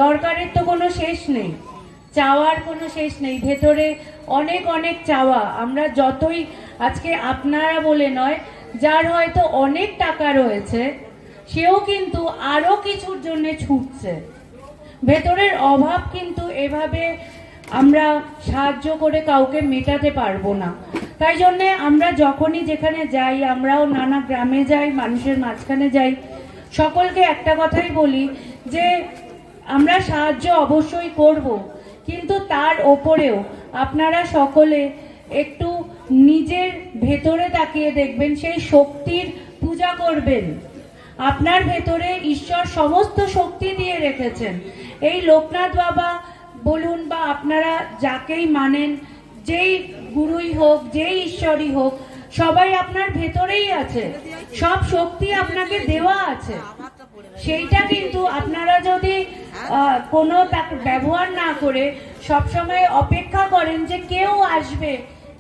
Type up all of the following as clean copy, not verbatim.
দরকারের তো কোনো শেষ নেই, চাওয়ার কোনো শেষ নেই, ভেতরে অনেক অনেক চাওয়া। আমরা যতই আজকে আপনারা বলে নয়, যার হয়তো অনেক টাকা রয়েছে সেও কিন্তু আরো কিছুর জন্য ছুটছে। ভেতরের অভাব কিন্তু এভাবে আমরা সাহায্য করে কাউকে মেটাতে পারবো না। তাই জন্যে আমরা যখনই যেখানে যাই, আমরাও নানা গ্রামে যাই, মানুষের মাঝখানে যাই, সকলকে একটা কথাই বলি যে আমরা সাহায্য অবশ্যই করব, কিন্তু তার ওপরেও আপনারা সকলে একটু নিজের ভেতরে তাকিয়ে দেখবেন, সেই শক্তির পূজা করবেন। আপনার ভেতরে ঈশ্বর সমস্ত শক্তি দিয়ে রেখেছেন। এই লোকনাথ বাবা বলুন বা আপনারা যাকেই মানেন, যেই গুরুই হোক, যেই ঈশ্বরই হোক, সবাই আপনার ভেতরেই আছে, সব শক্তি আপনাকে দেওয়া আছে। সেইটা কিন্তু আপনারা যদি কোনো ব্যবহার না করে সবসময় অপেক্ষা করেন যে কেউ আসবে,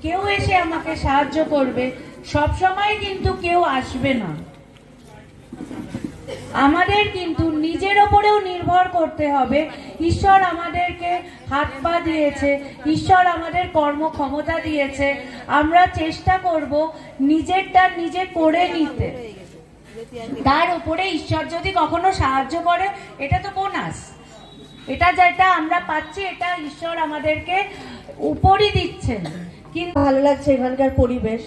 কেউ এসে আমাকে সাহায্য করবে, সবসময় কিন্তু কেউ আসবে না। আমাদের কিন্তু নিজের ওপরেও নির্ভর করতে হবে। ঈশ্বর আমাদেরকে হাত পা দিয়েছে, ঈশ্বর আমাদের কর্মক্ষমতা দিয়েছে, আমরা চেষ্টা করব নিজেরটা নিজে করে নিতে। তার উপরে ঈশ্বর যদি কখনো সাহায্য করে, এটা তো বোনাস, এটা যেটা আমরা পাচ্ছি এটা ঈশ্বর আমাদেরকে উপরই দিচ্ছেন। কিন্তু ভালো লাগছে এখানকার পরিবেশ।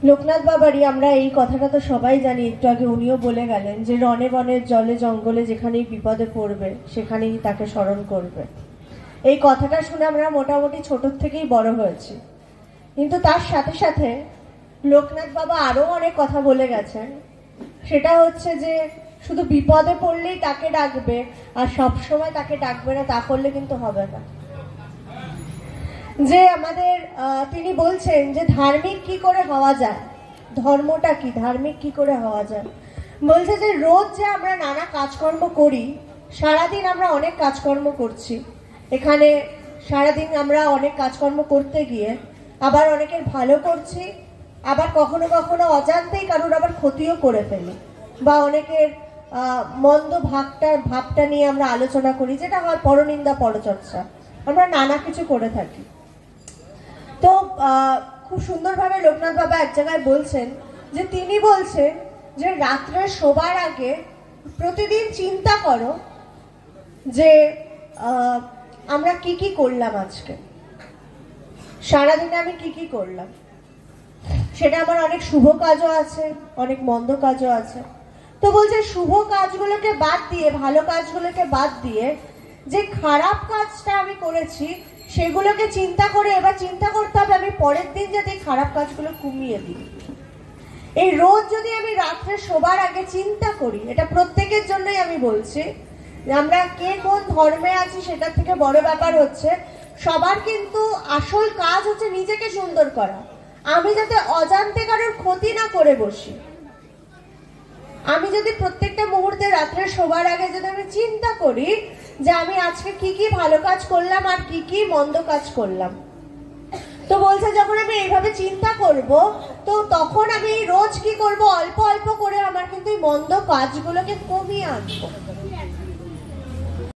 লোকনাথ বাবারই আমরা এই কথাটা তো সবাই জানি, একটু আগে উনিও বলে গেলেন যে রনে বনে জলে জঙ্গলে যেখানেই বিপদে পড়বে সেখানেই তাকে স্মরণ করবে। এই কথাটা শুনে আমরা মোটামুটি ছোট থেকেই বড় হয়েছি, কিন্তু তার সাথে সাথে লোকনাথ বাবা আরো অনেক কথা বলে গেছেন। সেটা হচ্ছে যে শুধু বিপদে পড়লেই তাকে ডাকবে আর সব সময় তাকে ডাকবে না, তা করলে কিন্তু হবে না। যে আমাদের তিনি বলছেন যে ধার্মিক কি করে হওয়া যায়, ধর্মটা কি, ধার্মিক কি করে হওয়া যায়। বলছে যে রোজ যে আমরা নানা কাজকর্ম করি, সারাদিন আমরা অনেক কাজকর্ম করছি, এখানে সারাদিন আমরা অনেক কাজকর্ম করতে গিয়ে আবার অনেকের ভালো করছি, আবার কখনো কখনো অজান্তেই কারোর আবার ক্ষতিও করে ফেলি, বা অনেকের মন্দ ভাবটা নিয়ে আমরা আলোচনা করি, যেটা হয় পরনিন্দা পরচর্চা, আমরা নানা কিছু করে থাকি। তো খুব সুন্দরভাবে লোকনাথ বাবা এক জায়গায় বলছেন যে তিনি বলছেন যে রাত্রে শোবার আগে প্রতিদিন চিন্তা করো যে আমরা কি কি করলাম, আজকে সারাদিনে আমি কি কি করলাম। সেটা আমার অনেক শুভ কাজও আছে, অনেক মন্দ কাজও আছে। তো বলছে শুভ কাজগুলোকে বাদ দিয়ে, ভালো কাজগুলোকে বাদ দিয়ে যে খারাপ কাজটা আমি করেছি সেগুলোকে চিন্তা করে এবার চিন্তা করতে হবে আমি পরের দিন যাতে খারাপ কাজগুলো কমিয়ে দিই। এই রোজ যদি আমি রাত্রে শোবার আগে চিন্তা করি, এটা প্রত্যেকের জন্যই আমি বলছি, আমরা কে কোন ধর্মে আছি সেটার থেকে বড় ব্যাপার হচ্ছে সবার কিন্তু আসল কাজ হচ্ছে নিজেকে সুন্দর করা। আমি যাতে অজান্তে কারোর ক্ষতি না করে বসি, আমি যদি প্রত্যেকটা মুহূর্তে রাত্রে শোবার আগে যদি আমি চিন্তা করি যে আমি আজকে কি কি ভালো কাজ করলাম আর কি কি মন্দ কাজ করলাম, তো বলছে যখন আমি এইভাবে চিন্তা করব তো তখন আমি রোজ কি করব, অল্প অল্প করে আমার কিন্তু এই মন্দ কাজগুলোকে কমিয়ে আনবো।